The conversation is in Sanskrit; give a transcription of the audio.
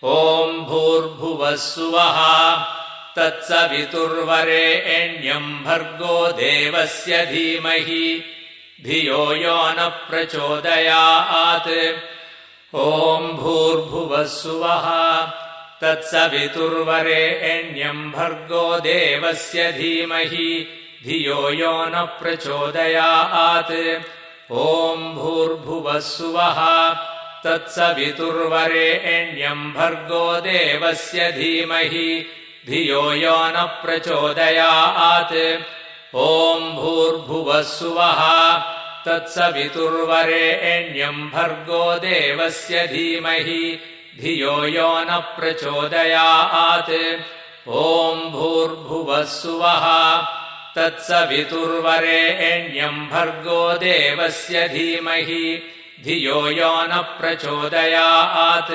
ॐ भूर्भुवः सुवः तत्सवितुर्वरेण्यं भर्गो देवस्य धीमहि धियो यो नः प्रचोदयात्। ॐ भूर्भुवः सुवः तत्सवितुर्वरेण्यं भर्गो देवस्य धीमहि धियो यो नः प्रचोदयात्। ॐ भूर्भुवः सुवः तत्सवितुर्वरेण्यं भर्गो देवस्य धीमहि धियो यो नः प्रचोदयात्। ॐ भूर्भुवः सुवः तत्सवितुर्वरेण्यं भर्गो देवस्य धीमहि धियो यो नः प्रचोदयात्। ॐ भूर्भुवः सुवः तत्सवितुर्वरेण्यं भर्गो देवस्य धीमहि धियो यो नः प्रचोदयात्।